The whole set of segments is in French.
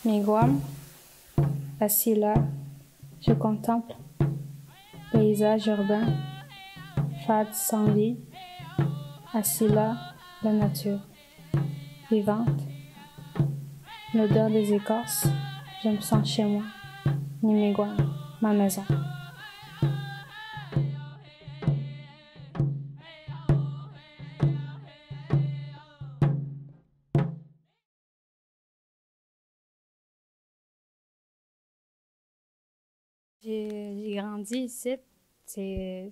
Miigwech, assis là, je contemple paysage urbain, fade sans vie, assis là, la nature, vivante, l'odeur des écorces, je me sens chez moi, Miigwech, ma maison. J'ai grandi ici, puis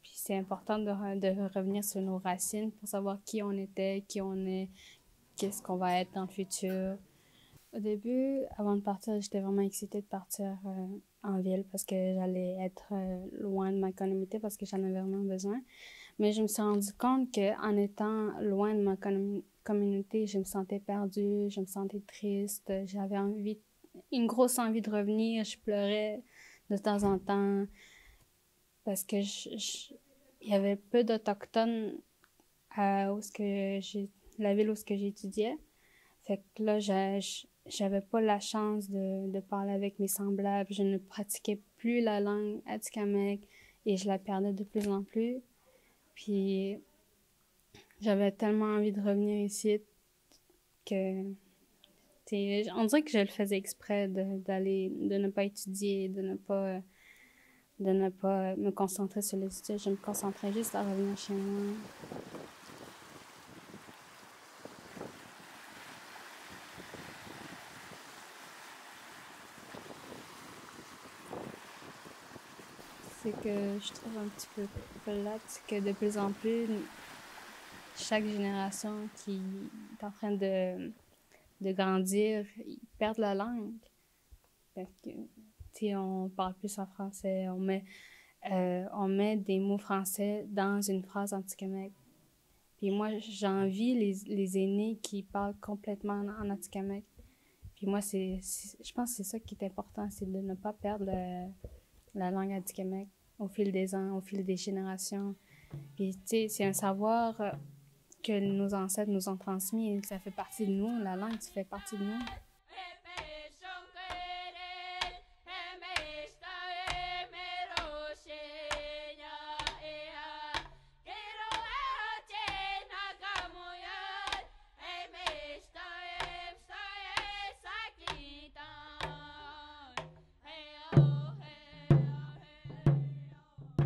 c'est important de revenir sur nos racines pour savoir qui on était, qui on est, qu'est-ce qu'on va être dans le futur. Au début, avant de partir, j'étais vraiment excitée de partir en ville parce que j'allais être loin de ma communauté parce que j'en avais vraiment besoin. Mais je me suis rendu compte qu'en étant loin de ma communauté, je me sentais perdue, je me sentais triste, j'avais une grosse envie de revenir, je pleurais de temps en temps parce que il y avait peu d'Autochtones à la ville où j'étudiais. Fait que là, j'avais pas la chance de parler avec mes semblables. Je ne pratiquais plus la langue atikamekw et je la perdais de plus en plus. Puis j'avais tellement envie de revenir ici que on dirait que je le faisais exprès de ne pas étudier, de ne pas me concentrer sur les études. Je me concentrais juste à revenir chez moi. C'est que je trouve un petit peu plate que de plus en plus, chaque génération qui est en train de grandir, ils perdent la langue. Fait que, on parle plus en français, on met des mots français dans une phrase en atikamekw. Puis moi, j'envie les aînés qui parlent complètement en atikamekw. Puis moi, je pense que c'est ça qui est important, c'est de ne pas perdre la langue atikamekw au fil des ans, au fil des générations. Puis, c'est un savoir que nos ancêtres nous ont transmis. Ça fait partie de nous. La langue, ça fait partie de nous.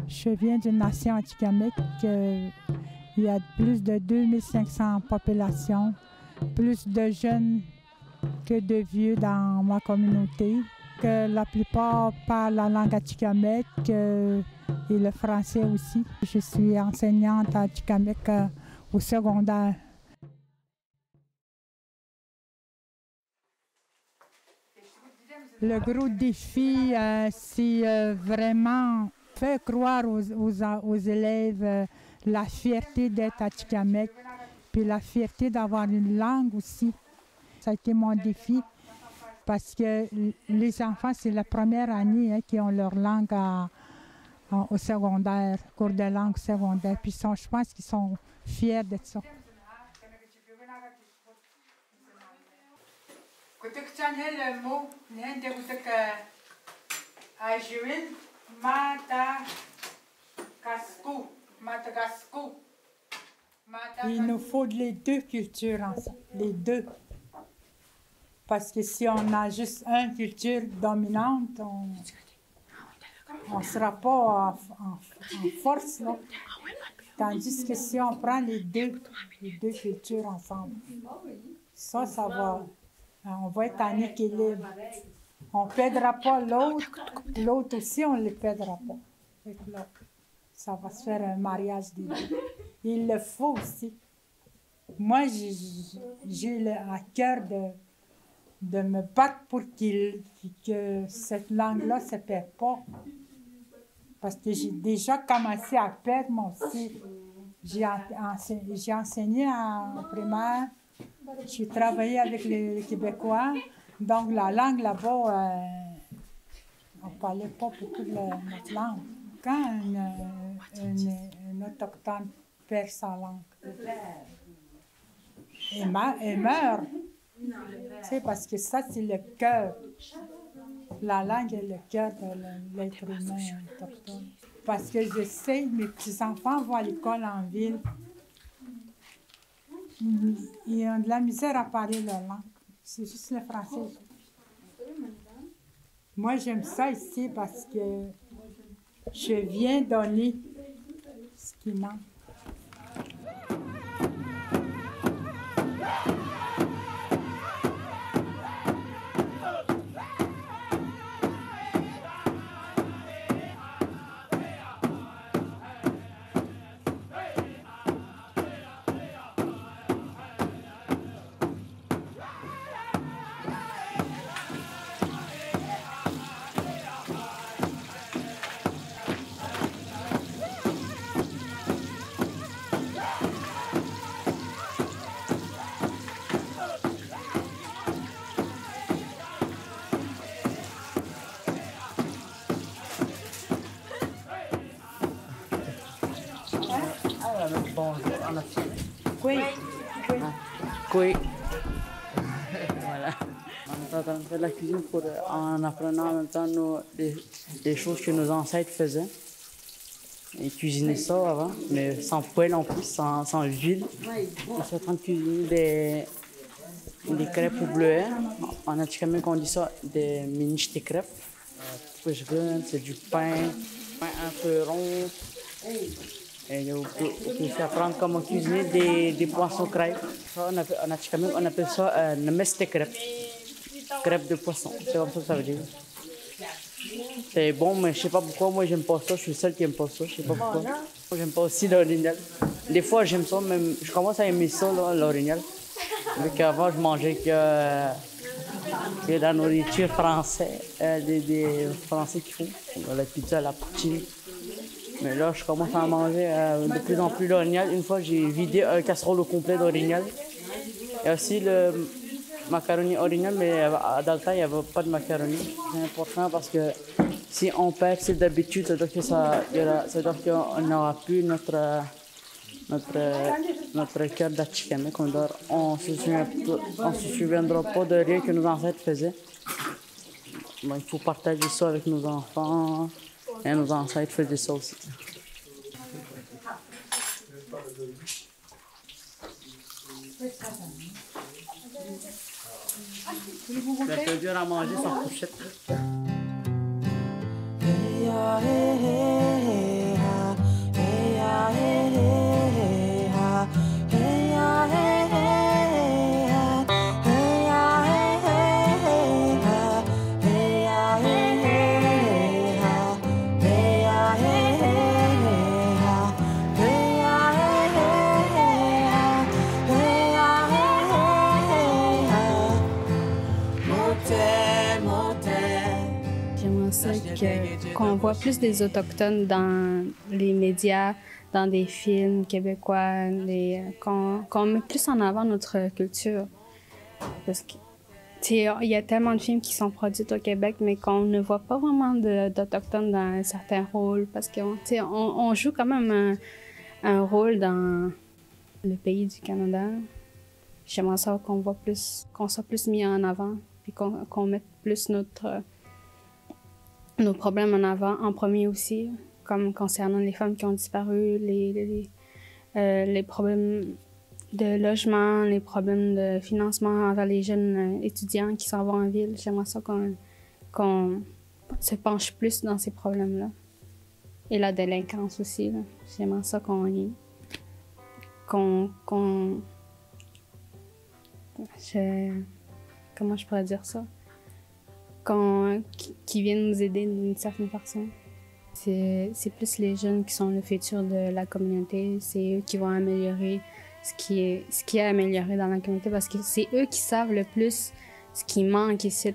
Je viens d'une nation atikamekw. Il y a plus de 2500 populations, plus de jeunes que de vieux dans ma communauté. Que la plupart parlent la langue atikamekw et le français aussi. Je suis enseignante atikamekw au secondaire. Le gros défi, c'est vraiment faire croire aux élèves la fierté d'être atikamekw, puis la fierté d'avoir une langue aussi. Ça a été mon défi parce que les enfants, c'est la première année qui ont leur langue au secondaire, cours de langue secondaire. Puis je pense qu'ils sont fiers d'être ça. Il nous faut les deux cultures ensemble, les deux. Parce que si on a juste une culture dominante, on ne sera pas en force. Là. Tandis que si on prend les deux cultures ensemble, ça va, on va être en équilibre. On ne perdra pas l'autre, l'autre aussi, on ne le perdra pas. Fait que là, ça va se faire un mariage des deux. Il le faut aussi. Moi, j'ai à cœur de me battre pour que cette langue-là ne se perde pas. Parce que j'ai déjà commencé à perdre, moi aussi. J'ai enseigné en primaire, j'ai travaillé avec les Québécois, donc la langue là-bas, on ne parlait pas beaucoup de notre langue. Quand un autochtone perd sa langue, il meurt. Tu sais, parce que ça, c'est le cœur. La langue est le cœur de l'être humain autochtone. Parce que je sais, mes petits-enfants vont à l'école en ville. Ils ont de la misère à parler leur langue. C'est juste le français. Moi, j'aime ça ici parce que je viens donner ce qui manque. Bonjour, en africain. Oui. Oui. Voilà. On est en train de faire de la cuisine en apprenant en même temps les choses que nos ancêtres faisaient. Ils cuisinaient ça avant, mais sans poêle en plus, sans huile. On est en train de cuisiner des crêpes au bleuet. En Atikamekw, on dit ça des mini crêpes. C'est du pain un peu rond. Et on peut aussi apprendre comment cuisiner des poissons crêpes. En Atikamekw, on appelle ça nemeste crêpes. Crêpes de poisson, c'est comme ça que ça veut dire. C'est bon, mais je sais pas pourquoi, moi j'aime pas ça, je suis le seul qui aime pas ça, je sais pas pourquoi. Moi j'aime pas aussi l'orignal. Des fois j'aime ça, même je commence à aimer ça, l'orignal. Vu qu'avant je mangeais que la nourriture française, des Français qui font, la pizza, la poutine. Mais là, je commence à manger de plus en plus l'orignal. Une fois, j'ai vidé un casserole au complet d'orignal. Il y a aussi le macaroni orignal, mais dans le temps, il n'y avait pas de macaroni. C'est important parce que si on perd, c'est d'habitude, ça veut dire qu'on n'aura plus notre cœur d'Atikamekw. On ne se souviendra pas de rien que nos ancêtres faisaient. Bon, il faut partager ça avec nos enfants. Et nos ancêtres faisaient ça aussi. C'est un peu dur à manger sans fourchette. Qu'on voit plus des Autochtones dans les médias, dans des films québécois, qu'on met plus en avant notre culture. Parce que, il y a tellement de films qui sont produits au Québec, mais qu'on ne voit pas vraiment d'Autochtones dans certains rôles. Parce qu'on joue quand même un rôle dans le pays du Canada. J'aimerais ça qu'on soit plus mis en avant, puis qu'on mette plus nos problèmes en avant, en premier aussi, comme concernant les femmes qui ont disparu, les problèmes de logement, les problèmes de financement envers les jeunes étudiants qui s'en vont en ville. J'aimerais ça qu'on se penche plus dans ces problèmes-là. Et la délinquance aussi. J'aimerais ça qu'on qu'on comment je pourrais dire ça? Qui viennent nous aider d'une certaine façon. C'est plus les jeunes qui sont le futur de la communauté. C'est eux qui vont améliorer ce qui est amélioré dans la communauté parce que c'est eux qui savent le plus ce qui manque ici.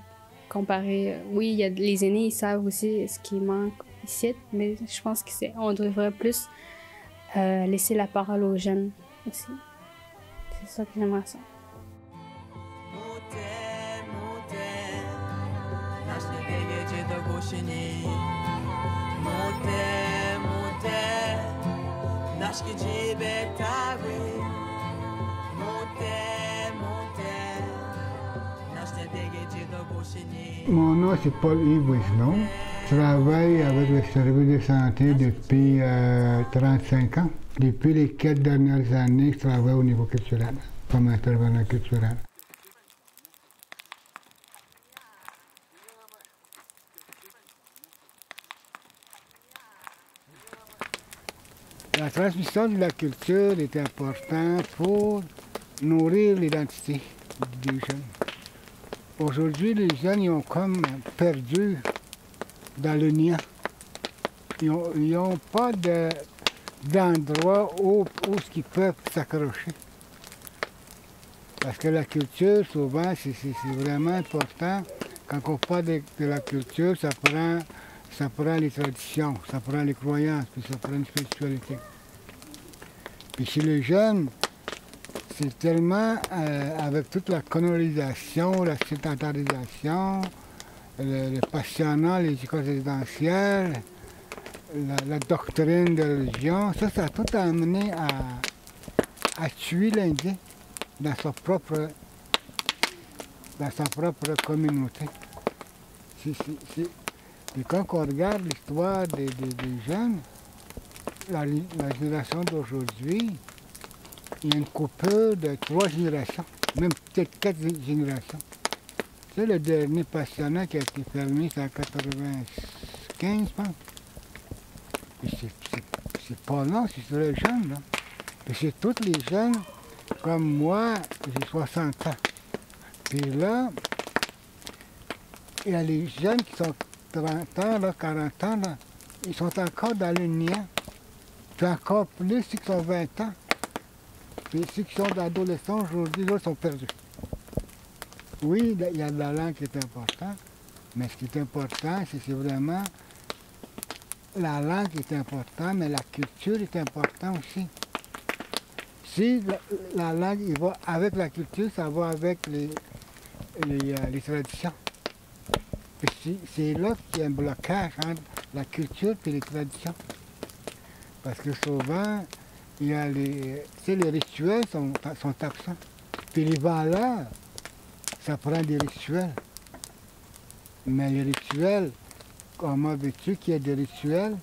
Comparé, oui, il y a les aînés, ils savent aussi ce qui manque ici, mais je pense qu'on devrait plus laisser la parole aux jeunes aussi. C'est ça que j'aimerais ça. Mon nom c'est Paul-Yves Bouigenon. Je travaille avec le service de santé depuis 35 ans. Depuis les 4 dernières années, je travaille au niveau culturel, comme intervenant culturel. La transmission de la culture est importante pour nourrir l'identité des jeunes. Aujourd'hui, les jeunes ils ont comme perdu dans le néant. Ils n'ont pas d'endroit où ils peuvent s'accrocher. Parce que la culture, souvent, c'est vraiment important. Quand on parle de la culture, ça prend les traditions, ça prend les croyances, puis ça prend une spiritualité. Puis chez les jeunes, c'est tellement avec toute la colonisation, la sédentarisation, le passionnant, les écoles résidentielles, la doctrine de religion, ça a tout amené à tuer l'Indien dans sa propre communauté. Et quand on regarde l'histoire des jeunes, la génération d'aujourd'hui, il y a une coupure de 3 générations, même peut-être 4 générations. C'est le dernier passionnat qui a été fermé, c'est en 1995, je pense. C'est pas long, c'est sur les jeunes, là. Et c'est tous les jeunes, comme moi, j'ai 60 ans. Puis là, il y a les jeunes qui sont 30 ans, là, 40 ans, là, ils sont encore dans le néant. Puis encore plus ceux qui sont 20 ans. Puis ceux qui sont adolescents aujourd'hui, ils sont perdus. Oui, il y a de la langue qui est importante, mais ce qui est important, c'est vraiment la langue est importante, mais la culture est importante aussi. Si la langue il va avec la culture, ça va avec les traditions. C'est là qu'il y a un blocage entre la culture et les traditions. Parce que souvent, il y a les rituels sont absents. Puis les valeurs, ça prend des rituels. Mais les rituels, comment veux-tu qu'il y ait des rituels?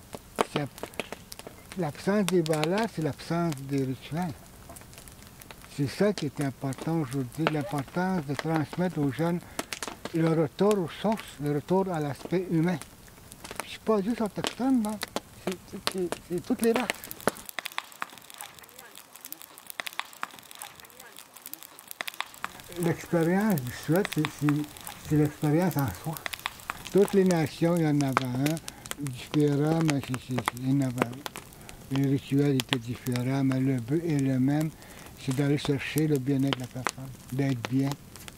L'absence des valeurs, c'est l'absence des rituels. C'est ça qui est important aujourd'hui, l'importance de transmettre aux jeunes le retour aux sources, le retour à l'aspect humain. Je ne suis pas juste autochtone, non? C'est toutes les races. L'expérience du Suède, c'est l'expérience en soi. Toutes les nations, il y en avait un, différent, mais il y en avait un. Les rituels étaient différents, mais le but est le même, c'est d'aller chercher le bien-être de la personne, d'être bien,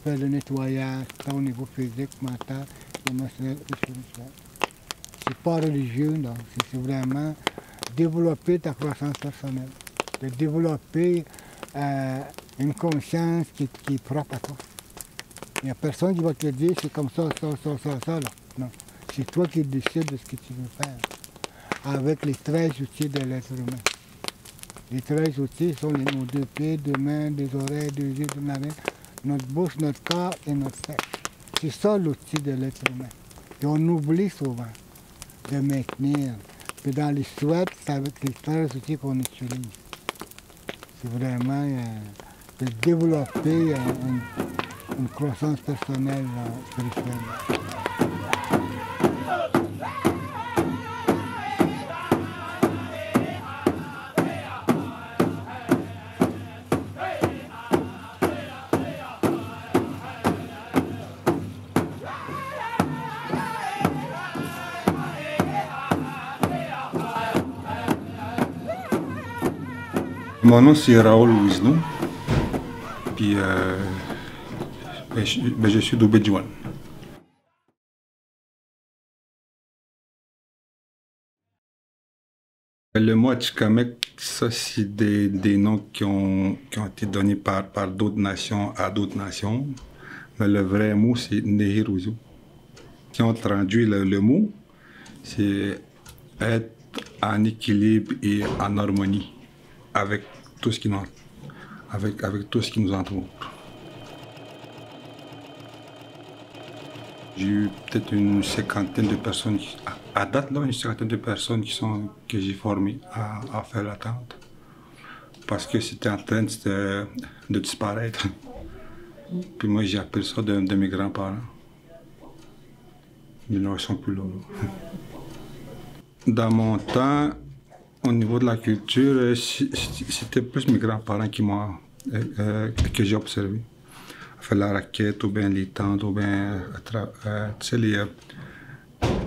faire le nettoyage, tant au niveau physique, mental, émotionnel et spirituel. C'est pas religieux, non, c'est vraiment développer ta croissance personnelle, de développer une conscience qui est propre à toi. Il n'y a personne qui va te dire c'est comme ça, là. Non, c'est toi qui décides de ce que tu veux faire, avec les 13 outils de l'être humain. Les 13 outils sont nos 2 pieds, 2 mains, 2 oreilles, 2 yeux, 2 narines, notre bouche, notre corps et notre sexe. C'est ça l'outil de l'être humain. Et on oublie souvent de maintenir. Puis dans l'histoire, c'est avec les 13 outils qu'on utilise. C'est vraiment de développer une croissance personnelle spirituelle. Mon nom c'est Raoul Wisnou, puis je suis d'Obedjouan. Le mot Atikamekw, ça c'est des noms qui ont été donnés par d'autres nations à d'autres nations, mais le vrai mot c'est Nehiruzu. Si on traduit le mot, c'est être en équilibre et en harmonie avec tout ce qui nous entoure. J'ai eu peut-être une cinquantaine de personnes, à date là, une cinquantaine de personnes que j'ai formées à faire la tente. Parce que c'était en train de disparaître. Puis moi j'ai appris ça de mes grands-parents. Ils ne sont plus là. Dans mon temps, au niveau de la culture, c'était plus mes grands-parents que j'ai observé. Faire la raquette, ou bien les tentes, ou bien tu sais, les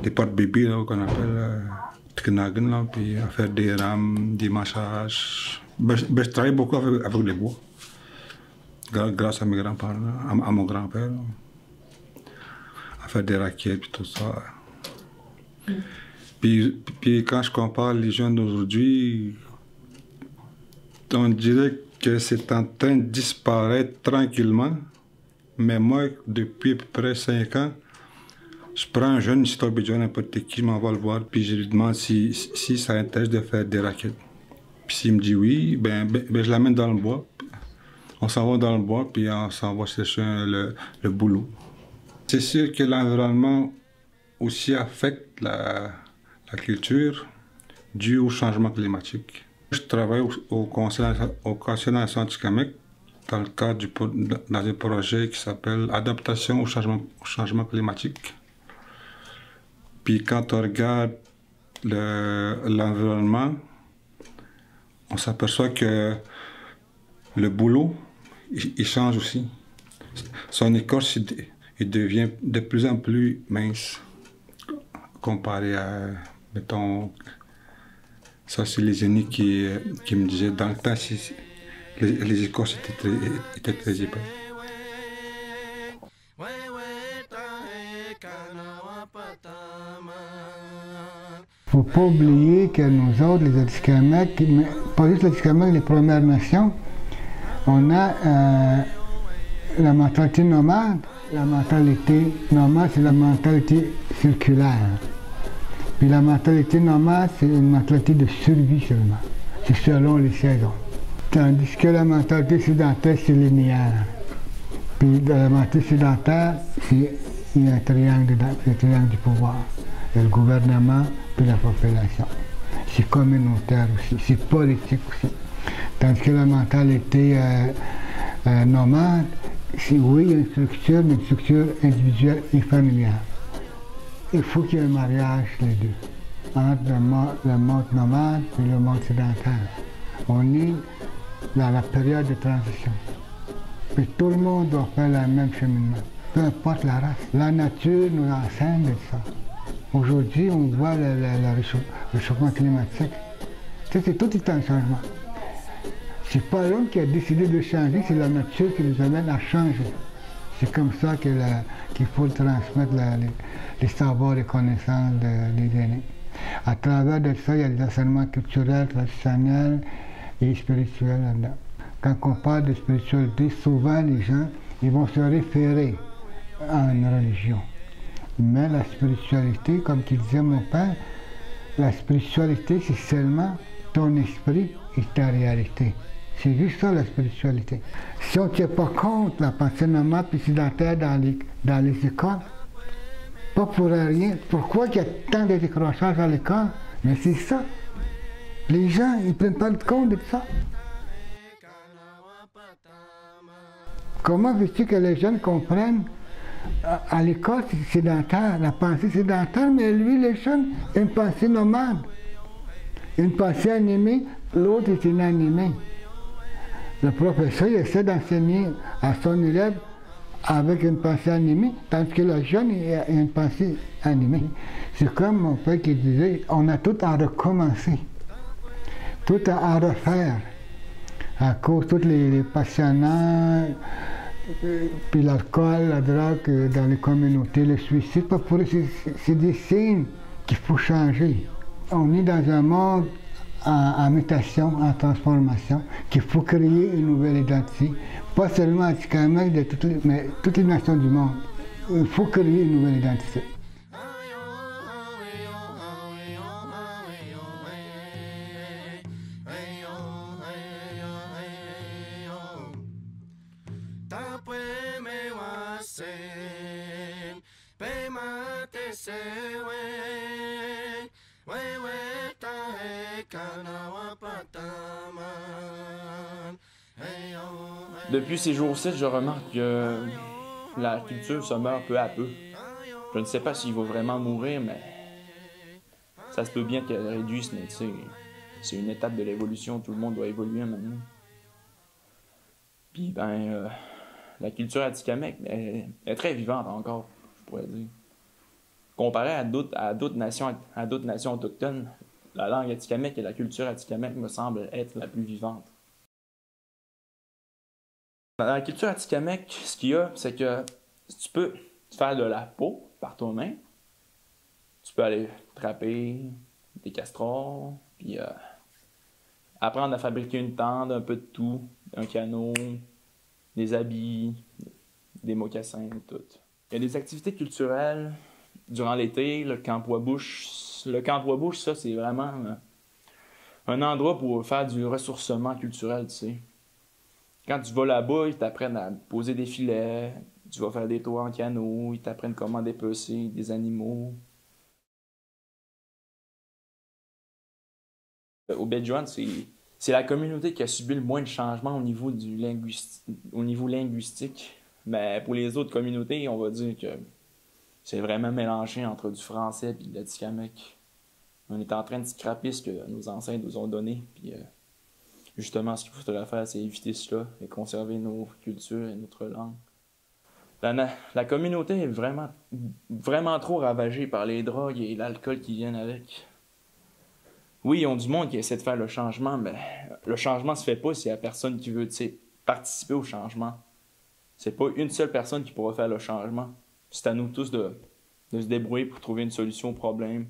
porte-bébés qu'on appelle Tkenagen, puis à faire des rames, des massages. Je travaille beaucoup avec les bois, grâce à mes grands-parents, à mon grand-père, à faire des raquettes, puis tout ça. Puis quand je compare les jeunes d'aujourd'hui, on dirait que c'est en train de disparaître tranquillement. Mais moi, depuis à peu près 5 ans, je prends un jeune ici à n'importe qui, je m'en vais le voir, puis je lui demande si ça intéresse de faire des raquettes. Puis s'il me dit oui, ben je l'amène dans le bois. On s'en va dans le bois, puis on s'en va chercher le boulot. C'est sûr que l'environnement aussi affecte la culture due au changement climatique. Je travaille au Conseil national Atikamekw dans le cadre dans un projet qui s'appelle Adaptation au changement climatique. Puis quand on regarde l'environnement, on s'aperçoit que le bouleau, il change aussi. Son écorce, il devient de plus en plus mince comparé à, mettons, ça c'est les aînés qui me disaient, dans le temps, les écorces étaient très épais. Il ne faut pas oublier que nous autres, les Atikamekw, pas juste les Atikamekw, les Premières Nations, on a la mentalité nomade. La mentalité nomade, c'est la mentalité circulaire. Puis la mentalité nomade, c'est une mentalité de survie seulement. C'est selon les saisons. Tandis que la mentalité sédentaire, c'est linéaire. Puis dans la mentalité sédentaire, il y a un triangle du pouvoir. Il y a le gouvernement, puis la population. C'est communautaire aussi, c'est politique aussi. Tandis que la mentalité nomade, oui, il y a une structure, mais une structure individuelle et familiale. Il faut qu'il y ait un mariage, les deux, entre le monde nomade et le monde sédentaire. On est dans la période de transition. Puis tout le monde doit faire le même cheminement, peu importe la race. La nature nous enseigne de ça. Aujourd'hui, on voit le réchauffement climatique. Tout est un changement. C'est pas l'homme qui a décidé de changer, c'est la nature qui nous amène à changer. C'est comme ça qu'il faut transmettre les savoirs et connaissances des aînés. À travers de ça, il y a des enseignements culturels, traditionnels et spirituels là-dedans. Quand on parle de spiritualité, souvent les gens ils vont se référer à une religion. Mais la spiritualité, comme disait mon père, la spiritualité, c'est seulement ton esprit et ta réalité. C'est juste ça la spiritualité. Si on ne tient pas compte la pensée nomade et sédentaire dans les écoles, pas pour rien. Pourquoi il y a tant de décrochages à l'école? Mais c'est ça. Les gens, ils ne prennent pas compte de ça. Comment veux-tu que les jeunes comprennent à l'école sédentaire, la pensée sédentaire, mais lui, les jeunes, une pensée nomade. Une pensée animée, l'autre est inanimée. Le professeur il essaie d'enseigner à son élève avec une pensée animée, tandis que le jeune a une pensée animée. C'est comme mon père qui disait, on a tout à recommencer, tout à refaire. à cause de tous les passionnants, puis l'alcool, la drogue dans les communautés, le suicide, pour eux, c'est des signes qu'il faut changer. On est dans un monde en mutation, en transformation, qu'il faut créer une nouvelle identité. Pas seulement Atikamekw, mais toutes les nations du monde. Il faut créer une nouvelle identité. Depuis ces jours-ci, je remarque que la culture se meurt peu à peu. Je ne sais pas s'il va vraiment mourir, mais ça se peut bien qu'elle réduise, mais tu sais, c'est une étape de l'évolution, tout le monde doit évoluer maintenant. Puis la culture atikamekw est très vivante encore, je pourrais dire. Comparé à d'autres nations autochtones, la langue atikamekw et la culture atikamekw me semblent être la plus vivante. Dans la culture atikamekw, ce qu'il y a, c'est que tu peux faire de la peau par toi-même. Tu peux aller trapper des castrats, puis apprendre à fabriquer une tente, un peu de tout, un canot, des habits, des mocassins, tout. Il y a des activités culturelles durant l'été, le camp Bois-Bouche. Le camp Bois-Bouche, ça, c'est vraiment un endroit pour faire du ressourcement culturel, tu sais. Quand tu vas là-bas, ils t'apprennent à poser des filets, tu vas faire des tours en canot, ils t'apprennent comment dépecer des animaux. Au Bédouin, c'est la communauté qui a subi le moins de changements au niveau linguistique. Mais pour les autres communautés, on va dire que c'est vraiment mélangé entre du français et de l'atikamekw. On est en train de scraper ce que nos ancêtres nous ont donné. Puis, justement, ce qu'il faudrait faire, c'est éviter cela et conserver nos cultures et notre langue. La communauté est vraiment trop ravagée par les drogues et l'alcool qui viennent avec. Oui, ils ont du monde qui essaie de faire le changement, mais le changement se fait pas s'il y a personne qui veut, participer au changement. C'est pas une seule personne qui pourra faire le changement. C'est à nous tous de se débrouiller pour trouver une solution au problème.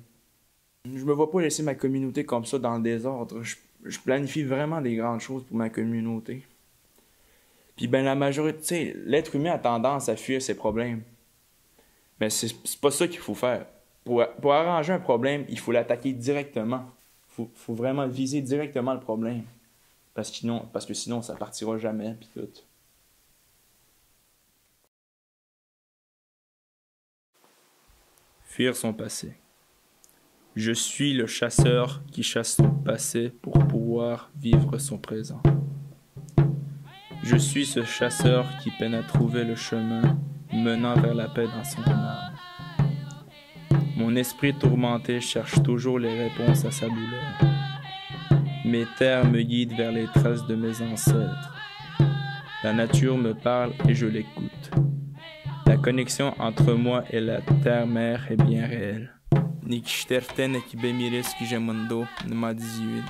Je me vois pas laisser ma communauté comme ça dans le désordre. Je planifie vraiment des grandes choses pour ma communauté. Puis la majorité, l'être humain a tendance à fuir ses problèmes. Mais c'est pas ça qu'il faut faire. Pour arranger un problème, il faut l'attaquer directement. Faut vraiment viser directement le problème. Parce que sinon, ça partira jamais, puis tout. Fuir son passé. Je suis le chasseur qui chasse son passé pour pouvoir vivre son présent. Je suis ce chasseur qui peine à trouver le chemin menant vers la paix dans son âme. Mon esprit tourmenté cherche toujours les réponses à sa douleur. Mes terres me guident vers les traces de mes ancêtres. La nature me parle et je l'écoute. La connexion entre moi et la terre-mère est bien réelle. Nikishterten ekibemiris ki jamundo nma 18.